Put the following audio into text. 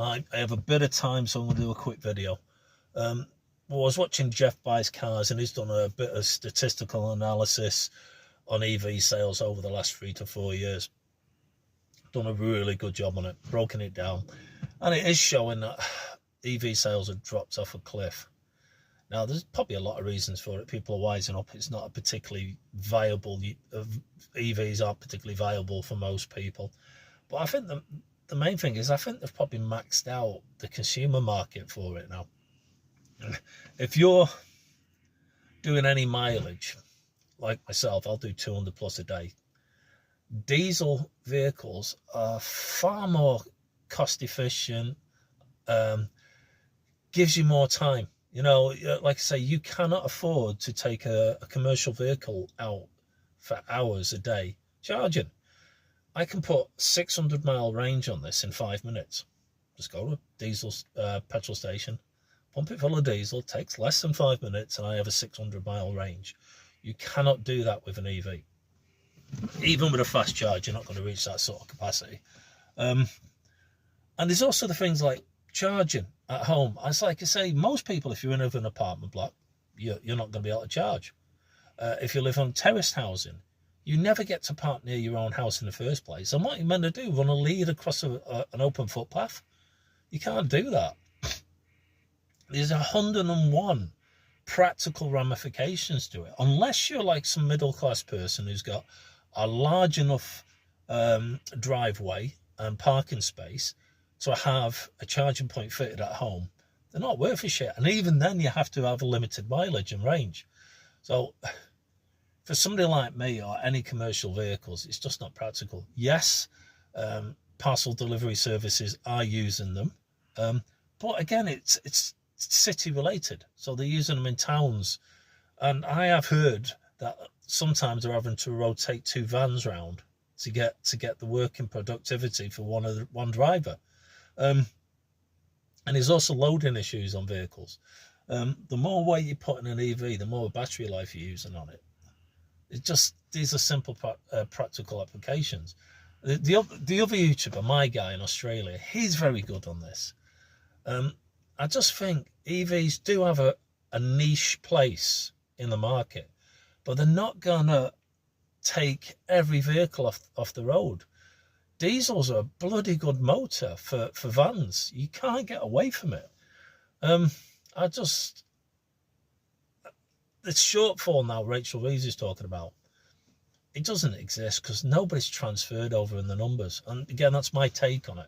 I have a bit of time, so I'm going to do a quick video. Well, I was watching Geoff buys cars, and he's done a bit of statistical analysis on EV sales over the last 3 to 4 years. Done a really good job on it, broken it down, and it is showing that EV sales have dropped off a cliff. Now, there's probably a lot of reasons for it. People are wising up. It's not a particularly viable, EVs aren't particularly viable for most people. But I think the main thing is I think they've probably maxed out the consumer market for it now. If you're doing any mileage, like myself, I'll do 200 plus a day. Diesel vehicles are far more cost efficient, gives you more time. You know, like I say, you cannot afford to take a commercial vehicle out for hours a day charging. I can put 600-mile range on this in 5 minutes. Just go to a diesel petrol station, pump it full of diesel, takes less than 5 minutes, and I have a 600-mile range. You cannot do that with an EV. Even with a fast charge, you're not going to reach that sort of capacity. And there's also the things like charging at home. As like I say, most people, if you're in an apartment block, you're not going to be able to charge. If you live on terraced housing, you never get to park near your own house in the first place. And what you're meant to do, run a lead across an open footpath? You can't do that. There's 101 practical ramifications to it. Unless you're like some middle-class person who's got a large enough driveway and parking space to have a charging point fitted at home, they're not worth a shit. And even then, you have to have a limited mileage and range. So for somebody like me or any commercial vehicles, it's just not practical. Yes, parcel delivery services are using them. But again, it's city related. So they're using them in towns. And I have heard that sometimes they're having to rotate 2 vans round to get the working productivity for one driver. And there's also loading issues on vehicles. The more weight you put in an EV, the more battery life you're using on it. These are simple practical applications. The other YouTuber, my guy in Australia, he's very good on this. I just think EVs do have a niche place in the market, but they're not gonna take every vehicle off the road. Diesels are a bloody good motor for vans. You can't get away from it. The shortfall now Rachel Reeves is talking about, it doesn't exist because nobody's transferred over in the numbers. And again, that's my take on it.